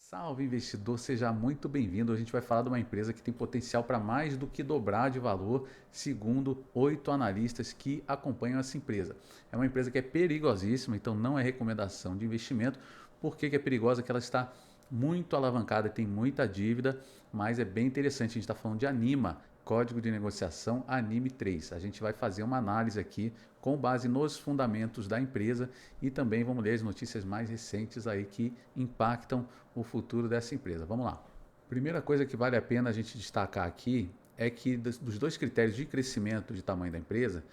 Salve investidor, seja muito bem-vindo. A gente vai falar de uma empresa que tem potencial para mais do que dobrar de valor, segundo 8 analistas que acompanham essa empresa. É uma empresa que é perigosíssima, então não é recomendação de investimento. Por que é perigosa? Que ela está muito alavancada, tem muita dívida, mas é bem interessante. A gente está falando de Anima, código de negociação Anime 3. A gente vai fazer uma análise aqui com base nos fundamentos da empresa e também vamos ler as notícias mais recentes aí que impactam o futuro dessa empresa. Vamos lá. Primeira coisa que vale a pena a gente destacar aqui é que dos dois critérios de crescimento de tamanho da empresa,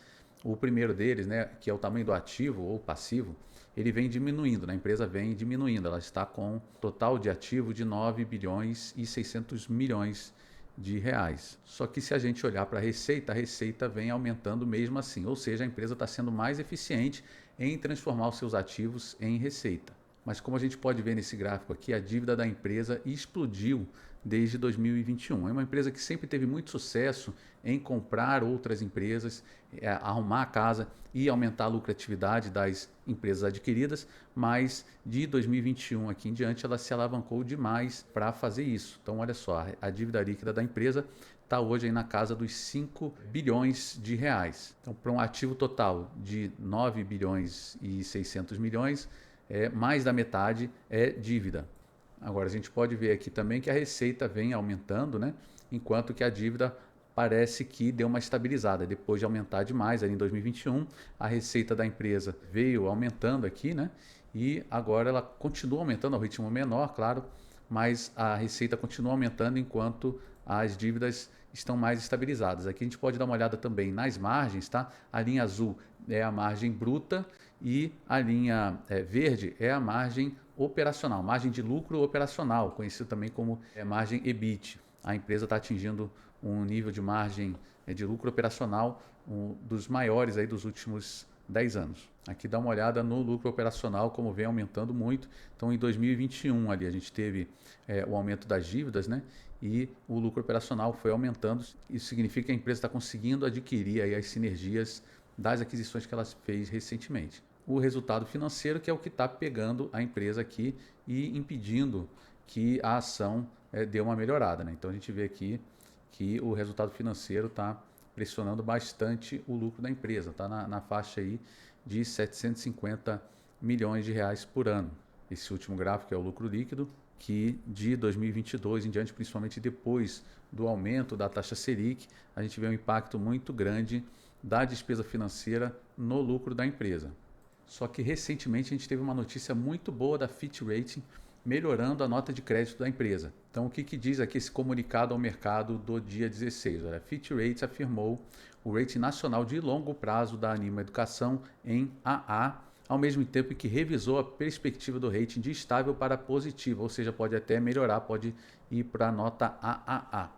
o primeiro deles, né, que é o tamanho do ativo ou passivo, ele vem diminuindo, né? A empresa vem diminuindo, ela está com um total de ativo de 9 bilhões e 600 milhões de reais. Só que se a gente olhar para a receita vem aumentando mesmo assim, ou seja, a empresa está sendo mais eficiente em transformar os seus ativos em receita. Mas como a gente pode ver nesse gráfico aqui, a dívida da empresa explodiu desde 2021. É uma empresa que sempre teve muito sucesso em comprar outras empresas, arrumar a casa e aumentar a lucratividade das empresas adquiridas, mas de 2021 aqui em diante ela se alavancou demais para fazer isso. Então olha só, a dívida líquida da empresa está hoje aí na casa dos 5 bilhões de reais. Então para um ativo total de 9 bilhões e 600 milhões, mais da metade é dívida. Agora a gente pode ver aqui também que a receita vem aumentando, né? Enquanto que a dívida parece que deu uma estabilizada. Depois de aumentar demais ali em 2021, a receita da empresa veio aumentando aqui, né? E agora ela continua aumentando ao ritmo menor, claro, mas a receita continua aumentando enquanto as dívidas estão mais estabilizadas. Aqui a gente pode dar uma olhada também nas margens, tá? A linha azul é a margem bruta e a linha verde é a margem operacional, margem de lucro operacional, conhecido também como margem EBIT. A empresa está atingindo um nível de margem de lucro operacional um dos maiores aí dos últimos 10 anos. Aqui dá uma olhada no lucro operacional, como vem aumentando muito. Então, em 2021 ali a gente teve o aumento das dívidas, né? E o lucro operacional foi aumentando. Isso significa que a empresa está conseguindo adquirir aí as sinergias das aquisições que ela fez recentemente. O resultado financeiro, que é o que está pegando a empresa aqui e impedindo que a ação dê uma melhorada, né? Então a gente vê aqui que o resultado financeiro está pressionando bastante o lucro da empresa, está na faixa aí de 750 milhões de reais por ano. Esse último gráfico é o lucro líquido, que de 2022 em diante, principalmente depois do aumento da taxa Selic, a gente vê um impacto muito grande da despesa financeira no lucro da empresa. Só que recentemente a gente teve uma notícia muito boa da Fitch Rating melhorando a nota de crédito da empresa. Então o que diz aqui esse comunicado ao mercado do dia 16? Olha, a Fitch Ratings afirmou o rating nacional de longo prazo da Anima Educação em AA, ao mesmo tempo que revisou a perspectiva do rating de estável para positivo, ou seja, pode até melhorar, pode ir para a nota AAA.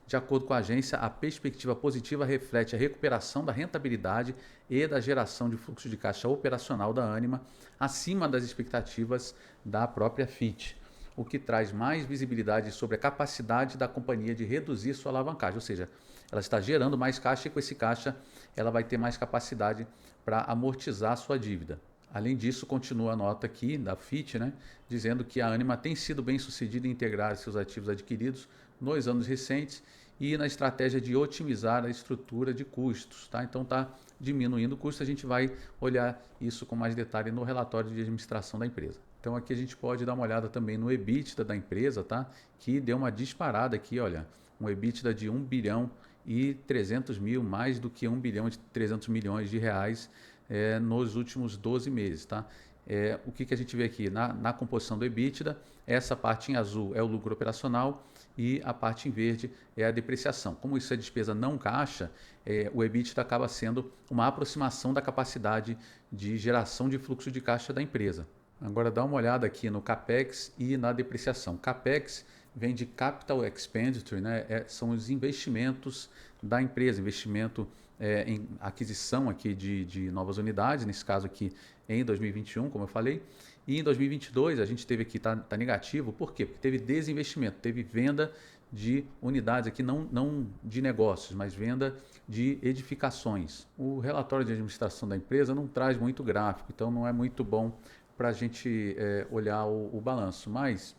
De acordo com a agência, a perspectiva positiva reflete a recuperação da rentabilidade e da geração de fluxo de caixa operacional da Anima acima das expectativas da própria Fitch, o que traz mais visibilidade sobre a capacidade da companhia de reduzir sua alavancagem, ou seja, ela está gerando mais caixa e com esse caixa ela vai ter mais capacidade para amortizar sua dívida. Além disso, continua a nota aqui da Fitch, né, dizendo que a Anima tem sido bem sucedida em integrar seus ativos adquiridos nos anos recentes e na estratégia de otimizar a estrutura de custos. Tá? Então está diminuindo o custo, a gente vai olhar isso com mais detalhe no relatório de administração da empresa. Então aqui a gente pode dar uma olhada também no EBITDA da empresa, tá? Que deu uma disparada aqui, olha, um EBITDA de 1 bilhão e 300 mil, mais do que 1 bilhão e 300 milhões de reais nos últimos 12 meses. Tá? O que a gente vê aqui na composição do EBITDA, essa parte em azul é o lucro operacional e a parte em verde é a depreciação. Como isso é despesa não caixa, o EBITDA acaba sendo uma aproximação da capacidade de geração de fluxo de caixa da empresa. Agora dá uma olhada aqui no CAPEX e na depreciação. CAPEX vem de Capital Expenditure, né? São os investimentos da empresa, investimento em aquisição aqui de novas unidades, nesse caso aqui em 2021, como eu falei. E em 2022 a gente teve aqui, tá negativo, por quê? Porque teve desinvestimento, teve venda de unidades aqui, não de negócios, mas venda de edificações. O relatório de administração da empresa não traz muito gráfico, então não é muito bom para a gente olhar o balanço, mas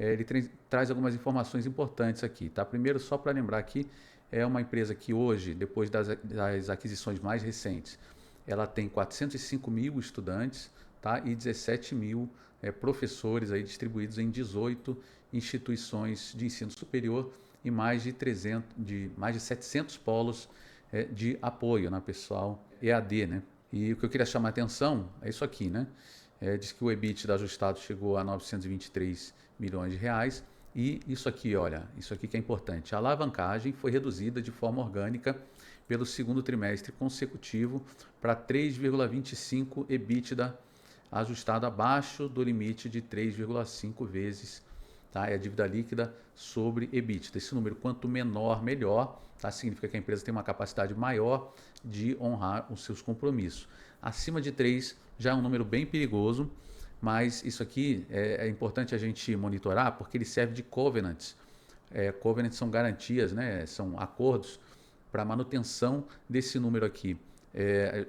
ele traz algumas informações importantes aqui, tá? Primeiro, só para lembrar aqui, é uma empresa que hoje, depois das aquisições mais recentes, ela tem 405 mil estudantes, tá? E 17 mil professores aí distribuídos em 18 instituições de ensino superior e mais de 700 polos de apoio, né, pessoal, EAD, né? E o que eu queria chamar a atenção é isso aqui, né? Diz que o EBITDA ajustado chegou a 923 milhões de reais. E isso aqui, olha, isso aqui que é importante. A alavancagem foi reduzida de forma orgânica pelo segundo trimestre consecutivo para 3,25 EBITDA, ajustado abaixo do limite de 3,5 vezes, tá? É a dívida líquida sobre EBITDA. Esse número, quanto menor, melhor, tá? Significa que a empresa tem uma capacidade maior de honrar os seus compromissos. Acima de 3 já é um número bem perigoso, mas isso aqui é importante a gente monitorar porque ele serve de covenants. Covenants são garantias, né? São acordos para manutenção desse número aqui.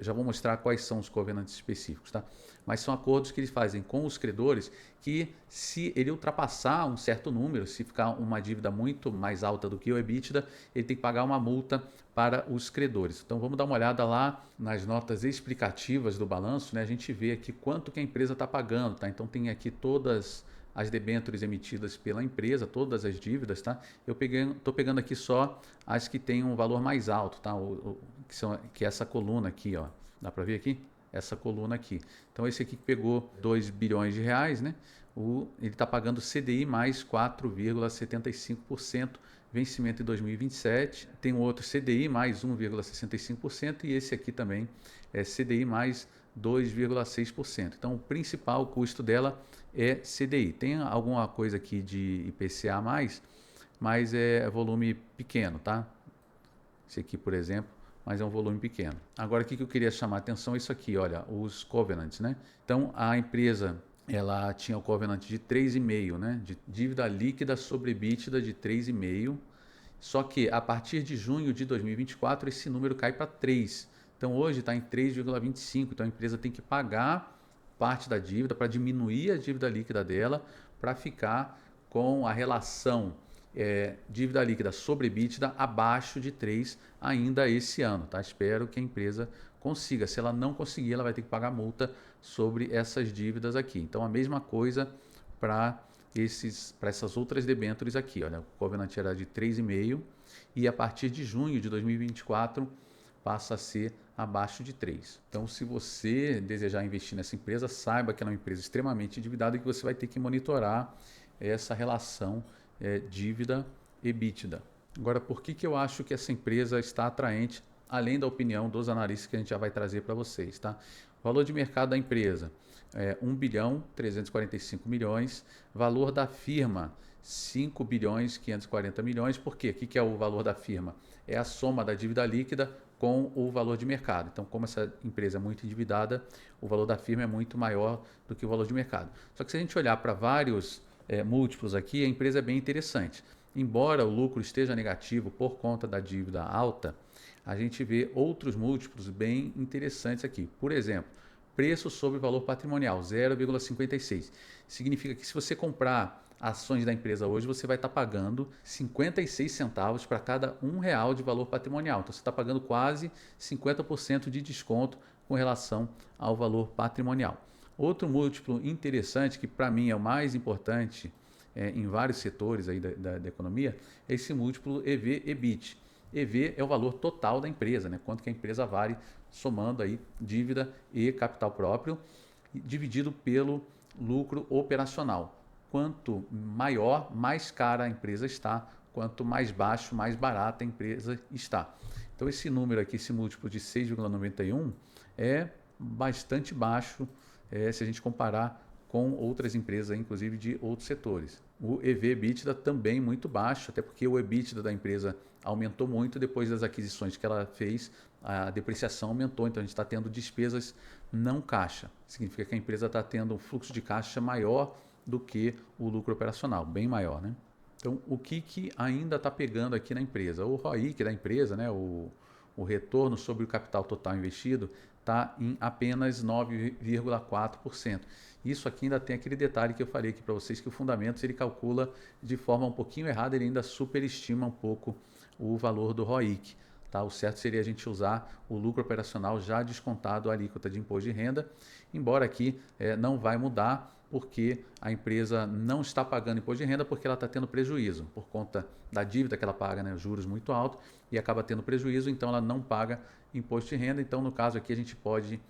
Já vou mostrar quais são os covenants específicos, tá? Mas são acordos que eles fazem com os credores que, se ele ultrapassar um certo número, se ficar uma dívida muito mais alta do que o EBITDA, ele tem que pagar uma multa para os credores. Então vamos dar uma olhada lá nas notas explicativas do balanço, né? A gente vê aqui quanto que a empresa está pagando, tá? Então tem aqui todas as debêntures emitidas pela empresa, todas as dívidas, tá? Eu estou pegando aqui só as que têm um valor mais alto, tá? Que é essa coluna aqui, ó. Dá para ver aqui? Essa coluna aqui. Então esse aqui que pegou 2 bilhões de reais, né? Ele está pagando CDI mais 4,75%, vencimento em 2027. Tem um outro CDI mais 1,65% e esse aqui também é CDI mais 2,6%. Então o principal custo dela é CDI. Tem alguma coisa aqui de IPCA mas é volume pequeno, tá? Esse aqui, por exemplo, mas é um volume pequeno. Agora, o que eu queria chamar a atenção é isso aqui, olha, os covenants, né? Então, a empresa, ela tinha o covenant de 3,5, né? De dívida líquida sobre EBITDA de 3,5, só que a partir de junho de 2024, esse número cai para 3. Então, hoje está em 3,25, então a empresa tem que pagar parte da dívida para diminuir a dívida líquida dela, para ficar com a relação dívida líquida sobre EBITDA abaixo de 3 ainda esse ano, tá? Espero que a empresa consiga. Se ela não conseguir, ela vai ter que pagar multa sobre essas dívidas aqui. Então, a mesma coisa para essas outras debêntures aqui. Olha, o covenant era de 3,5 e a partir de junho de 2024 passa a ser abaixo de 3. Então, se você desejar investir nessa empresa, saiba que ela é uma empresa extremamente endividada e que você vai ter que monitorar essa relação dívida-EBITDA. Agora, por que eu acho que essa empresa está atraente, além da opinião dos analistas que a gente já vai trazer para vocês, tá? O valor de mercado da empresa é 1 bilhão 345 milhões, valor da firma 5 bilhões 540 milhões. Por quê? O que é o valor da firma? É a soma da dívida líquida com o valor de mercado. Então, como essa empresa é muito endividada, o valor da firma é muito maior do que o valor de mercado. Só que se a gente olhar para vários múltiplos aqui, a empresa é bem interessante. Embora o lucro esteja negativo por conta da dívida alta, a gente vê outros múltiplos bem interessantes aqui. Por exemplo, preço sobre valor patrimonial, 0,56. Significa que se você comprar ações da empresa hoje, você vai estar pagando 56 centavos para cada R$ 1 de valor patrimonial. Então, você está pagando quase 50% de desconto com relação ao valor patrimonial. Outro múltiplo interessante, que para mim é o mais importante em vários setores aí da economia, é esse múltiplo EV/EBIT. EV é o valor total da empresa, né? Quanto que a empresa vale somando aí dívida e capital próprio, dividido pelo lucro operacional. Quanto maior, mais cara a empresa está, quanto mais baixo, mais barata a empresa está. Então esse número aqui, esse múltiplo de 6,91 é bastante baixo se a gente comparar com outras empresas, inclusive de outros setores. O EV/EBITDA também muito baixo, até porque o EBITDA da empresa aumentou muito depois das aquisições que ela fez, a depreciação aumentou, então a gente está tendo despesas não caixa. Significa que a empresa está tendo um fluxo de caixa maior do que o lucro operacional, bem maior, né? Então, o que ainda está pegando aqui na empresa? O ROIC da empresa, né? O retorno sobre o capital total investido, está em apenas 9,4%. Isso aqui ainda tem aquele detalhe que eu falei aqui para vocês, que o Fundamentos ele calcula de forma um pouquinho errada, ele ainda superestima um pouco o valor do ROIC. Tá? O certo seria a gente usar o lucro operacional já descontado a alíquota de imposto de renda, embora aqui não vai mudar, porque a empresa não está pagando imposto de renda porque ela está tendo prejuízo, por conta da dívida que ela paga, né, juros muito altos, e acaba tendo prejuízo, então ela não paga imposto de renda. Então, no caso aqui, a gente pode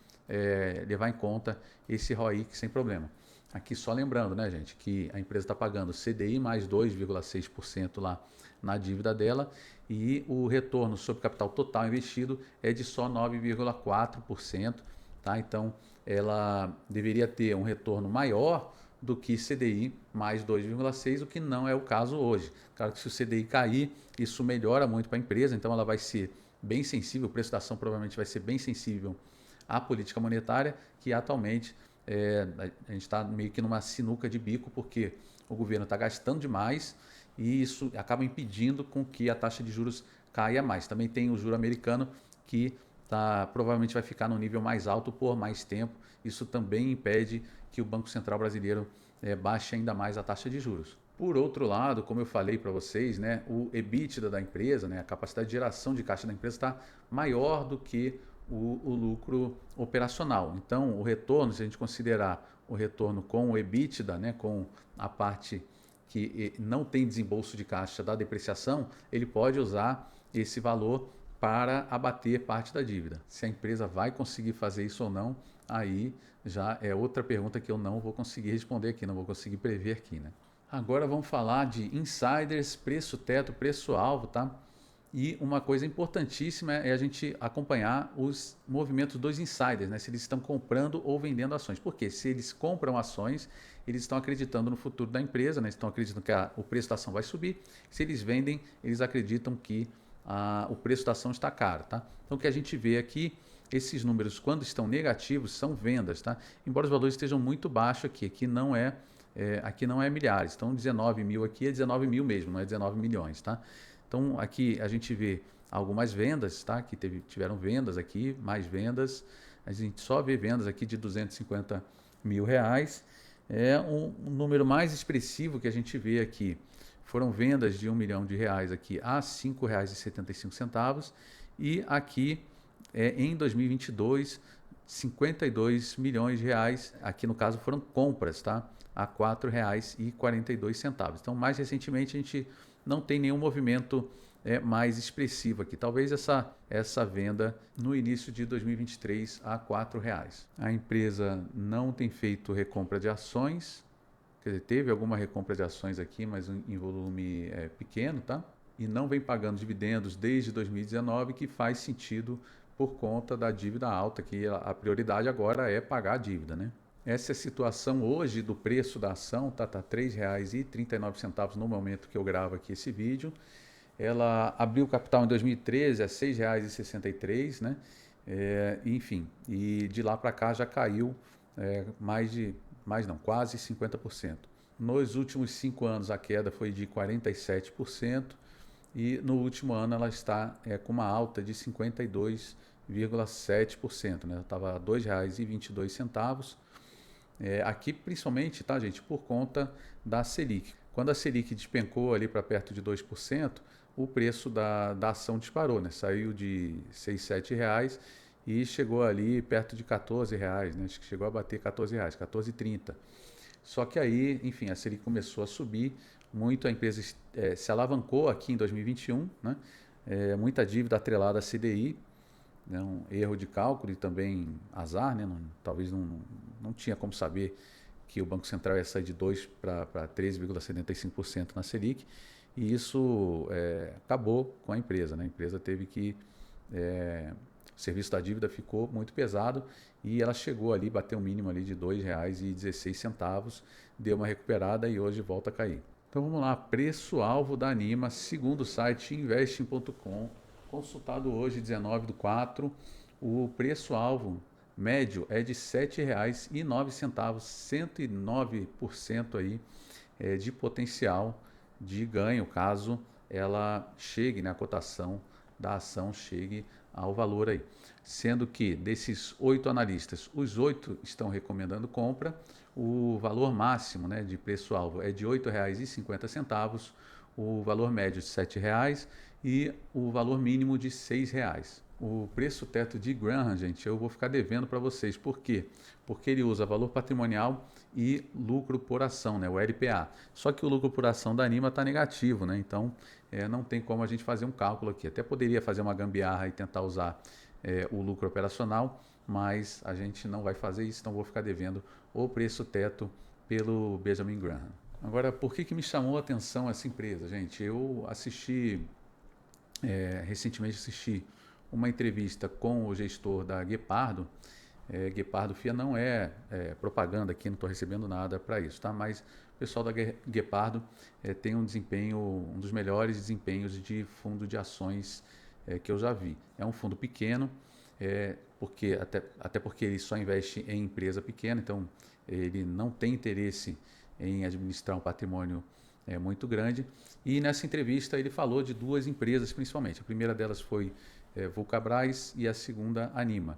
levar em conta esse ROIC sem problema. Aqui só lembrando, né, gente, que a empresa está pagando CDI mais 2,6% lá na dívida dela, e o retorno sobre capital total investido é de só 9,4%, tá? Então, ela deveria ter um retorno maior do que CDI mais 2,6%, o que não é o caso hoje. Claro que se o CDI cair, isso melhora muito para a empresa, então ela vai ser bem sensível, o preço da ação provavelmente vai ser bem sensível à política monetária, que atualmente a gente está meio que numa sinuca de bico, porque o governo está gastando demais e isso acaba impedindo com que a taxa de juros caia mais. Também tem o juro americano que provavelmente vai ficar no nível mais alto por mais tempo. Isso também impede que o Banco Central brasileiro baixe ainda mais a taxa de juros. Por outro lado, como eu falei para vocês, né, o EBITDA da empresa, né, a capacidade de geração de caixa da empresa está maior do que o lucro operacional. Então, o retorno, se a gente considerar o retorno com o EBITDA, né, com a parte que não tem desembolso de caixa da depreciação, ele pode usar esse valor para abater parte da dívida. Se a empresa vai conseguir fazer isso ou não, aí já é outra pergunta que eu não vou conseguir responder aqui, não vou conseguir prever aqui, né? Agora vamos falar de insiders, preço teto, preço alvo, tá? E uma coisa importantíssima é a gente acompanhar os movimentos dos insiders, né? Se eles estão comprando ou vendendo ações. Porque se eles compram ações, eles estão acreditando no futuro da empresa, né? Estão acreditando que o preço da ação vai subir. Se eles vendem, eles acreditam que o preço da ação está caro, tá? Então o que a gente vê aqui, esses números quando estão negativos são vendas, tá? Embora os valores estejam muito baixos aqui, aqui não é milhares, então 19 mil aqui é 19 mil mesmo, não é 19 milhões, tá? Então aqui a gente vê algumas vendas, tá? Que tiveram vendas aqui, mais vendas. A gente só vê vendas aqui de 250 mil reais. É um número mais expressivo que a gente vê aqui. Foram vendas de R$ 1 milhão aqui a R$ 5,75. E aqui em 2022, 52 milhões de reais. Aqui no caso foram compras, tá? A R$ 4,42. Então mais recentemente a gente não tem nenhum movimento mais expressivo aqui. Talvez essa venda no início de 2023 a R$ 4,00. A empresa não tem feito recompra de ações, quer dizer, teve alguma recompra de ações aqui, mas em volume pequeno, tá? E não vem pagando dividendos desde 2019, que faz sentido por conta da dívida alta, que a prioridade agora é pagar a dívida, né? Essa é a situação hoje do preço da ação, tá R$ 3,39 no momento que eu gravo aqui esse vídeo. Ela abriu capital em 2013 a R$ 6,63, né? Enfim, e de lá para cá já caiu quase 50%. Nos últimos 5 anos a queda foi de 47% e no último ano ela está com uma alta de 52,7%, né? Estava a R$ 2,22. Aqui principalmente, tá, gente, por conta da Selic. Quando a Selic despencou ali para perto de 2%, o preço da ação disparou, né? Saiu de R$ 6, R$ 7 e chegou ali perto de R$ 14, né? Acho que chegou a bater R$ 14, R$ 14,30. Só que aí, enfim, a Selic começou a subir muito, a empresa se alavancou aqui em 2021, né? Muita dívida atrelada a CDI, né, um erro de cálculo e também azar, né? Talvez não tinha como saber que o Banco Central ia sair de 2% para 13,75% na Selic, e isso acabou com a empresa, né? A empresa teve que... o serviço da dívida ficou muito pesado e ela chegou ali, bateu um mínimo ali de R$ 2,16, deu uma recuperada e hoje volta a cair. Então vamos lá, preço-alvo da Anima, segundo o site investing.com, consultado hoje, 19/4, o preço-alvo médio é de R$ 7,09, 109% aí de potencial de ganho, caso ela chegue, né, a cotação da ação chegue ao valor aí. Sendo que desses 8 analistas, os 8 estão recomendando compra, o valor máximo, né, de preço-alvo é de R$ 8,50, o valor médio de R$ 7,00 e o valor mínimo de R$ 6,00. O preço teto de Graham, gente, eu vou ficar devendo para vocês. Por quê? Porque ele usa valor patrimonial e lucro por ação, né, o LPA. Só que o lucro por ação da Anima está negativo, né? Então não tem como a gente fazer um cálculo aqui. Até poderia fazer uma gambiarra e tentar usar o lucro operacional, mas a gente não vai fazer isso, então vou ficar devendo o preço teto pelo Benjamin Graham. Agora, por que me chamou a atenção essa empresa, gente? Eu recentemente assisti uma entrevista com o gestor da Guepardo. Guepardo FIA não é propaganda aqui, não estou recebendo nada para isso, tá? Mas o pessoal da Guepardo tem um desempenho, um dos melhores desempenhos de fundo de ações que eu já vi. É um fundo pequeno, até porque ele só investe em empresa pequena, então ele não tem interesse em administrar um patrimônio muito grande. E nessa entrevista ele falou de 2 empresas principalmente. A primeira delas foi Vulcabras e a segunda Anima.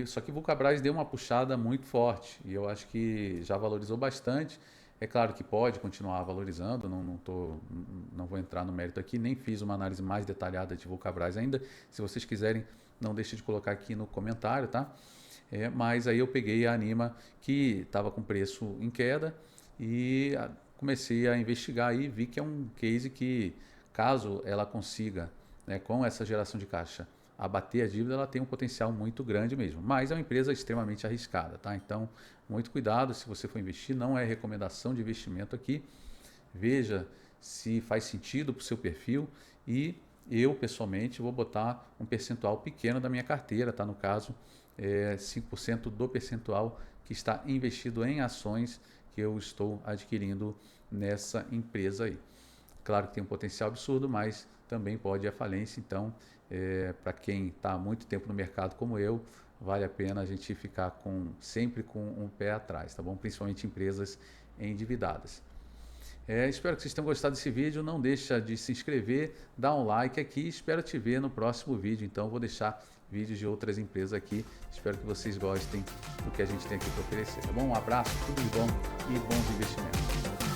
Só que Vulcabras deu uma puxada muito forte e eu acho que já valorizou bastante. É claro que pode continuar valorizando, não vou entrar no mérito aqui, nem fiz uma análise mais detalhada de Vulcabras ainda. Se vocês quiserem, não deixe de colocar aqui no comentário, tá? Mas aí eu peguei a Anima, que estava com preço em queda, e comecei a investigar e vi que é um case que, caso ela consiga, né, com essa geração de caixa, abater a dívida, ela tem um potencial muito grande mesmo. Mas é uma empresa extremamente arriscada, tá? Então, muito cuidado se você for investir, não é recomendação de investimento aqui. Veja se faz sentido para o seu perfil e eu, pessoalmente, vou botar um percentual pequeno da minha carteira, tá? No caso, 5% do percentual que está investido em ações que eu estou adquirindo nessa empresa aí. Claro que tem um potencial absurdo, mas também pode ir à falência. Então, para quem está há muito tempo no mercado como eu, vale a pena a gente ficar sempre com um pé atrás, tá bom? Principalmente empresas endividadas. Espero que vocês tenham gostado desse vídeo. Não deixa de se inscrever, dar um like aqui. Espero te ver no próximo vídeo. Então, vou deixar vídeos de outras empresas aqui. Espero que vocês gostem do que a gente tem aqui para oferecer, tá bom? Um abraço, tudo de bom e bons investimentos.